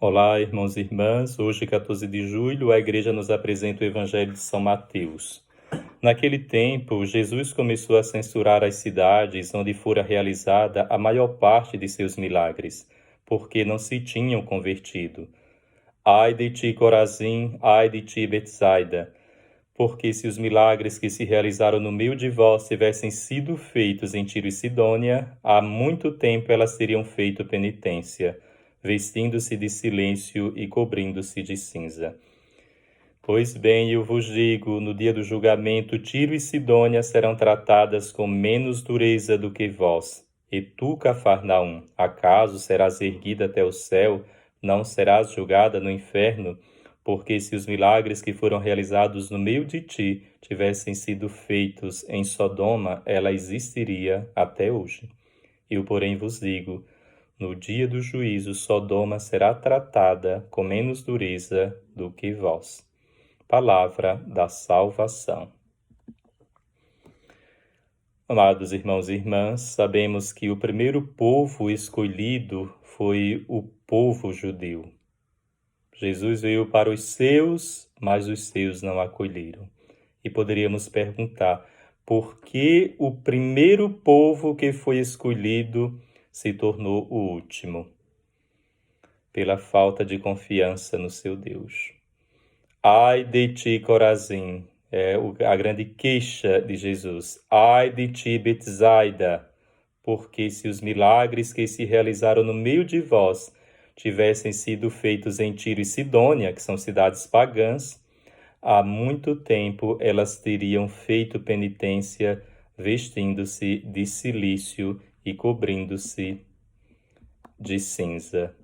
Olá, irmãos e irmãs. Hoje, 14 de julho, a Igreja nos apresenta o Evangelho de São Mateus. Naquele tempo, Jesus começou a censurar as cidades onde fora realizada a maior parte de seus milagres, porque não se tinham convertido. Ai de ti, Corazim, ai de ti, Betsaida, porque se os milagres que se realizaram no meio de vós tivessem sido feitos em Tiro e Sidônia, há muito tempo elas teriam feito penitência, vestindo-se de silêncio e cobrindo-se de cinza. Pois bem, eu vos digo, no dia do julgamento, Tiro e Sidônia serão tratadas com menos dureza do que vós. E tu, Cafarnaum, acaso serás erguida até o céu, não serás julgada no inferno? Porque se os milagres que foram realizados no meio de ti tivessem sido feitos em Sodoma, ela existiria até hoje. Eu, porém, vos digo, no dia do juízo, Sodoma será tratada com menos dureza do que vós. Palavra da salvação. Amados irmãos e irmãs, sabemos que o primeiro povo escolhido foi o povo judeu. Jesus veio para os seus, mas os seus não acolheram. E poderíamos perguntar, por que o primeiro povo que foi escolhido se tornou o último? Pela falta de confiança no seu Deus. Ai de ti, Corazim, é a grande queixa de Jesus. Ai de ti, Betsaida, porque se os milagres que se realizaram no meio de vós tivessem sido feitos em Tiro e Sidônia, que são cidades pagãs, há muito tempo elas teriam feito penitência, vestindo-se de cilício e cobrindo-se de cinza.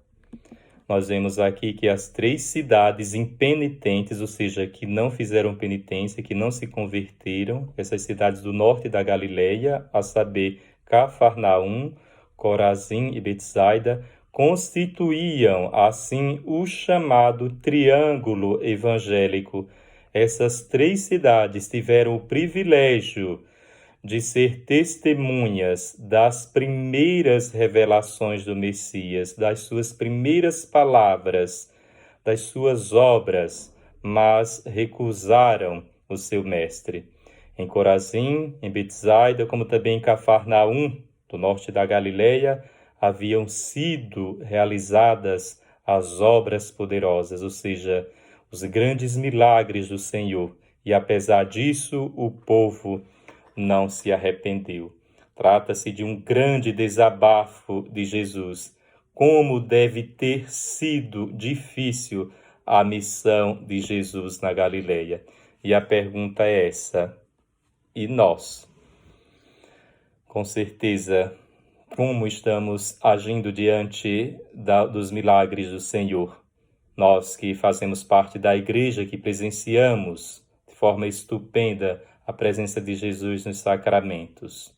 Nós vemos aqui que as 3 cidades impenitentes, ou seja, que não fizeram penitência, que não se converteram, essas cidades do norte da Galileia, a saber, Cafarnaum, Corazim e Betsaida, constituíam, assim, o chamado triângulo evangélico. Essas 3 cidades tiveram o privilégio de ser testemunhas das primeiras revelações do Messias, das suas primeiras palavras, das suas obras, mas recusaram o seu mestre. Em Corazim, em Betsaida, como também em Cafarnaum, do norte da Galileia, haviam sido realizadas as obras poderosas, ou seja, os grandes milagres do Senhor. E apesar disso, o povo não se arrependeu. Trata-se de um grande desabafo de Jesus. Como deve ter sido difícil a missão de Jesus na Galileia. E a pergunta é essa: e nós? Com certeza, como estamos agindo diante dos milagres do Senhor? Nós que fazemos parte da igreja, que presenciamos de forma estupenda a presença de Jesus nos sacramentos.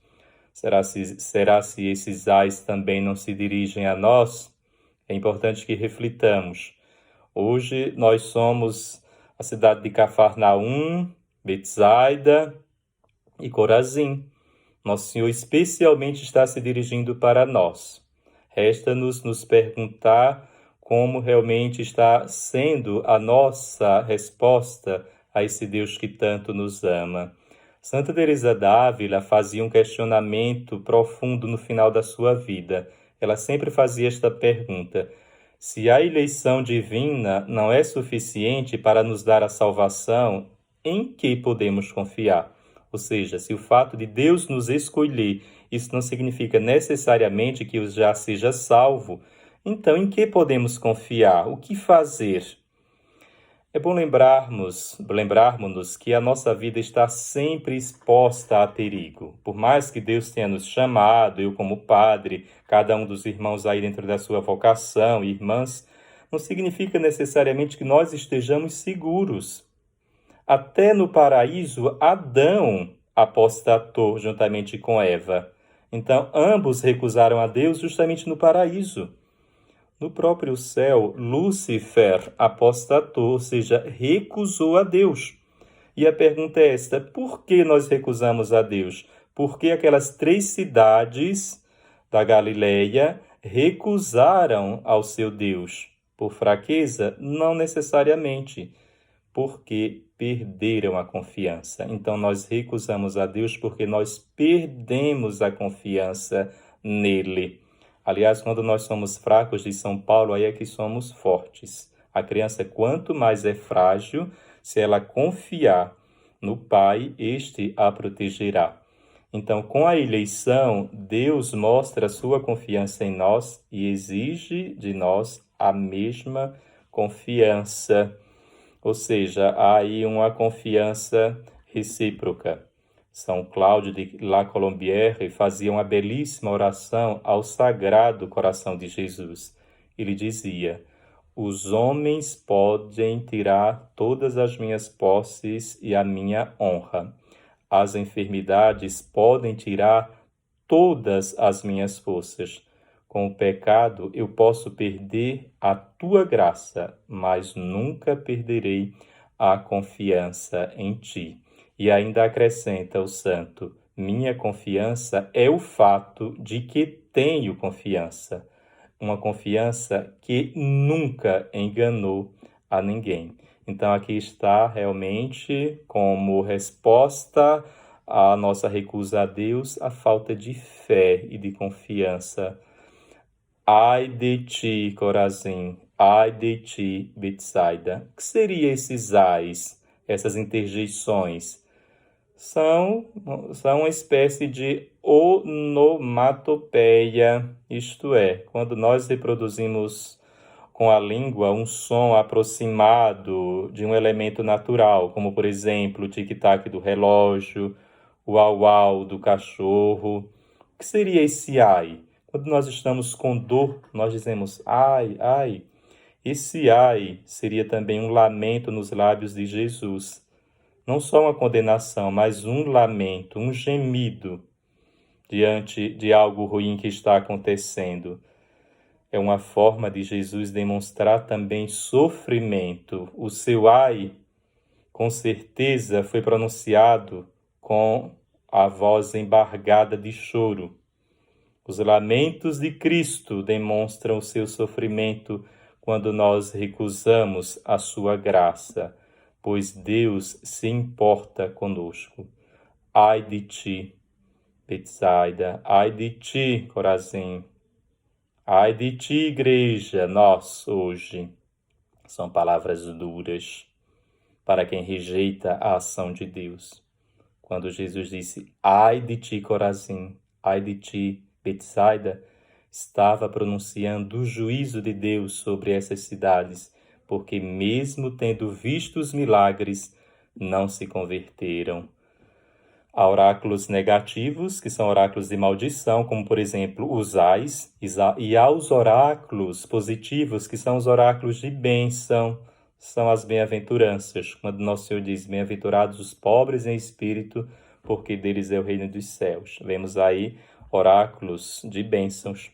Será se esses ais também não se dirigem a nós? É importante que reflitamos. Hoje nós somos a cidade de Cafarnaum, Betsaida e Corazim. Nosso Senhor especialmente está se dirigindo para nós. Resta-nos nos perguntar como realmente está sendo a nossa resposta a esse Deus que tanto nos ama. Santa Teresa d'Ávila fazia um questionamento profundo no final da sua vida. Ela sempre fazia esta pergunta: se a eleição divina não é suficiente para nos dar a salvação, em que podemos confiar? Ou seja, se o fato de Deus nos escolher, isso não significa necessariamente que eu já seja salvo, então em que podemos confiar? O que fazer? É bom lembrarmos-nos que a nossa vida está sempre exposta a perigo. Por mais que Deus tenha nos chamado, eu como padre, cada um dos irmãos aí dentro da sua vocação, irmãs, não significa necessariamente que nós estejamos seguros. Até no paraíso, Adão apostatou juntamente com Eva. Então, ambos recusaram a Deus justamente no paraíso. No próprio céu, Lúcifer apostatou, ou seja, recusou a Deus. E a pergunta é esta: por que nós recusamos a Deus? Porque aquelas 3 cidades da Galileia recusaram ao seu Deus. Por fraqueza? Não necessariamente, porque perderam a confiança. Então, nós recusamos a Deus porque nós perdemos a confiança nele. Aliás, quando nós somos fracos, diz São Paulo, aí é que somos fortes. A criança, quanto mais é frágil, se ela confiar no Pai, este a protegerá. Então, com a eleição, Deus mostra a sua confiança em nós e exige de nós a mesma confiança. Ou seja, há aí uma confiança recíproca. São Cláudio de La Colombière fazia uma belíssima oração ao Sagrado Coração de Jesus. Ele dizia: os homens podem tirar todas as minhas posses e a minha honra. As enfermidades podem tirar todas as minhas forças. Com o pecado eu posso perder a tua graça, mas nunca perderei a confiança em ti. E ainda acrescenta o santo: minha confiança é o fato de que tenho confiança. Uma confiança que nunca enganou a ninguém. Então, aqui está realmente como resposta à nossa recusa a Deus, a falta de fé e de confiança. Ai de ti, Corazim, ai de ti, Betsaida. O que seriam esses ais, essas interjeições? São uma espécie de onomatopeia, isto é, quando nós reproduzimos com a língua um som aproximado de um elemento natural, como, por exemplo, o tic-tac do relógio, o au-au do cachorro. O que seria esse ai? Quando nós estamos com dor, nós dizemos ai, ai. Esse ai seria também um lamento nos lábios de Jesus. Não só uma condenação, mas um lamento, um gemido diante de algo ruim que está acontecendo. É uma forma de Jesus demonstrar também sofrimento. O seu ai, com certeza, foi pronunciado com a voz embargada de choro. Os lamentos de Cristo demonstram o seu sofrimento quando nós recusamos a sua graça, pois Deus se importa conosco. Ai de ti, Betsaida, ai de ti, Corazim. Ai de ti, igreja, nós hoje. São palavras duras para quem rejeita a ação de Deus. Quando Jesus disse, ai de ti, Corazim, ai de ti, Betsaida, estava pronunciando o juízo de Deus sobre essas cidades, porque mesmo tendo visto os milagres, não se converteram. Há oráculos negativos, que são oráculos de maldição, como, por exemplo, os ais, e há os oráculos positivos, que são os oráculos de bênção, são as bem-aventuranças, quando Nosso Senhor diz, bem-aventurados os pobres em espírito, porque deles é o reino dos céus. Vemos aí oráculos de bênçãos.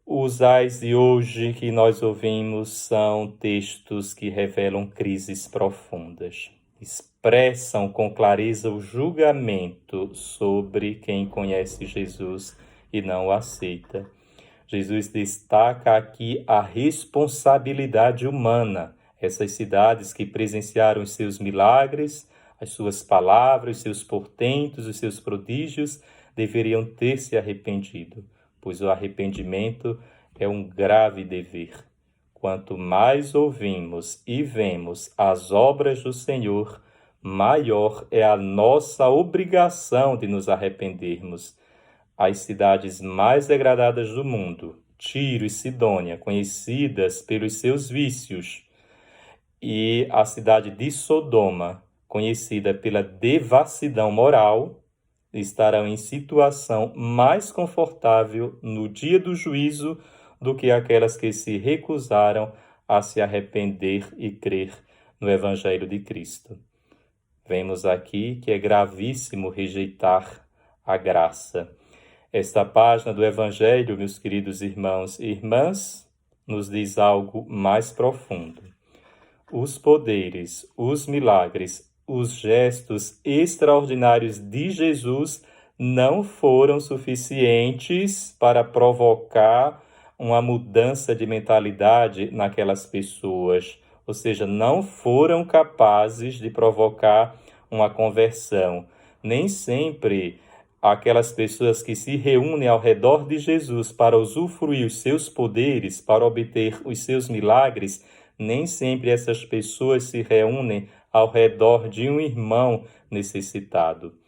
Os ais de hoje que nós ouvimos são textos que revelam crises profundas. Expressam com clareza o julgamento sobre quem conhece Jesus e não o aceita. Jesus destaca aqui a responsabilidade humana. Essas cidades que presenciaram os seus milagres, as suas palavras, os seus portentos, os seus prodígios, deveriam ter se arrependido, pois o arrependimento é um grave dever. Quanto mais ouvimos e vemos as obras do Senhor, maior é a nossa obrigação de nos arrependermos. As cidades mais degradadas do mundo, Tiro e Sidônia, conhecidas pelos seus vícios, e a cidade de Sodoma, conhecida pela devassidão moral, estarão em situação mais confortável no dia do juízo do que aquelas que se recusaram a se arrepender e crer no Evangelho de Cristo. Vemos aqui que é gravíssimo rejeitar a graça. Esta página do Evangelho, meus queridos irmãos e irmãs, nos diz algo mais profundo. Os poderes, os milagres, os gestos extraordinários de Jesus não foram suficientes para provocar uma mudança de mentalidade naquelas pessoas, ou seja, não foram capazes de provocar uma conversão. Nem sempre aquelas pessoas que se reúnem ao redor de Jesus para usufruir os seus poderes, para obter os seus milagres, nem sempre essas pessoas se reúnem ao redor de um irmão necessitado.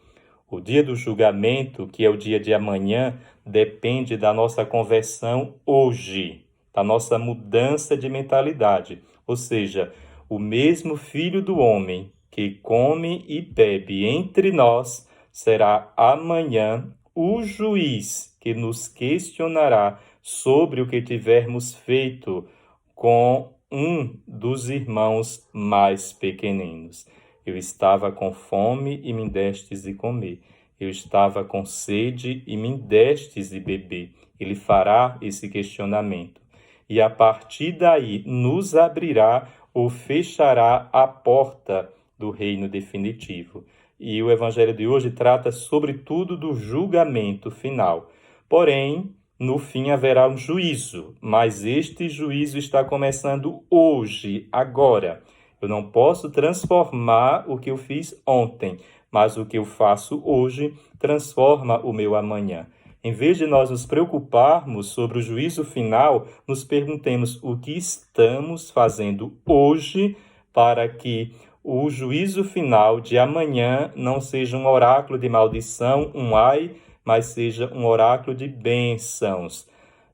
O dia do julgamento, que é o dia de amanhã, depende da nossa conversão hoje, da nossa mudança de mentalidade. Ou seja, o mesmo Filho do Homem que come e bebe entre nós será amanhã o juiz que nos questionará sobre o que tivermos feito com um dos irmãos mais pequeninos. Eu estava com fome e me destes de comer. Eu estava com sede e me destes de beber. Ele fará esse questionamento. E a partir daí nos abrirá ou fechará a porta do reino definitivo. E o evangelho de hoje trata sobretudo do julgamento final. Porém, no fim haverá um juízo, mas este juízo está começando hoje, agora. Eu não posso transformar o que eu fiz ontem, mas o que eu faço hoje transforma o meu amanhã. Em vez de nós nos preocuparmos sobre o juízo final, nos perguntemos o que estamos fazendo hoje para que o juízo final de amanhã não seja um oráculo de maldição, um ai, mas seja um oráculo de bênçãos.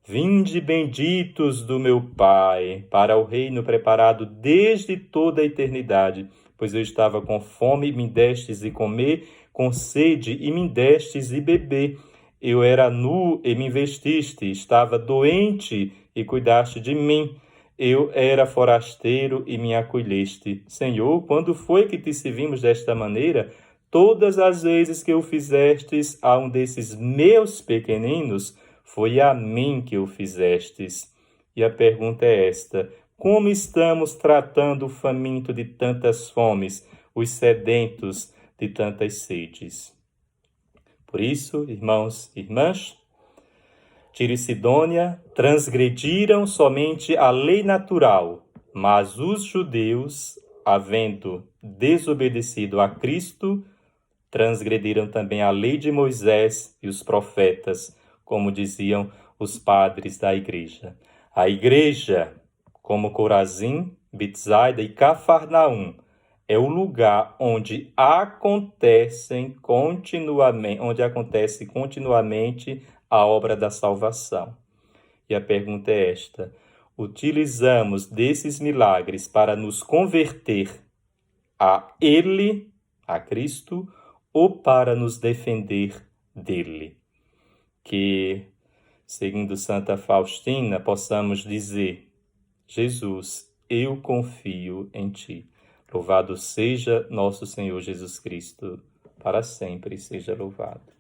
Vinde benditos do meu Pai, para o reino preparado desde toda a eternidade, pois eu estava com fome e me destes de comer, com sede e me destes de beber. Eu era nu e me vestiste, estava doente e cuidaste de mim. Eu era forasteiro e me acolheste. Senhor, quando foi que te servimos desta maneira? Todas as vezes que o fizestes a um desses meus pequeninos, foi a mim que o fizestes. E a pergunta é esta: como estamos tratando o faminto de tantas fomes, os sedentos de tantas sedes? Por isso, irmãos e irmãs, Tiro e Sidônia transgrediram somente a lei natural, mas os judeus, havendo desobedecido a Cristo, transgrediram também a lei de Moisés e os profetas, como diziam os padres da igreja. A igreja, como Corazim, Betsaida e Cafarnaum, é o lugar onde acontece continuamente a obra da salvação. E a pergunta é esta: utilizamos desses milagres para nos converter a Ele, a Cristo, ou para nos defender dele? Que, seguindo Santa Faustina, possamos dizer: Jesus, eu confio em ti. Louvado seja nosso Senhor Jesus Cristo, para sempre seja louvado.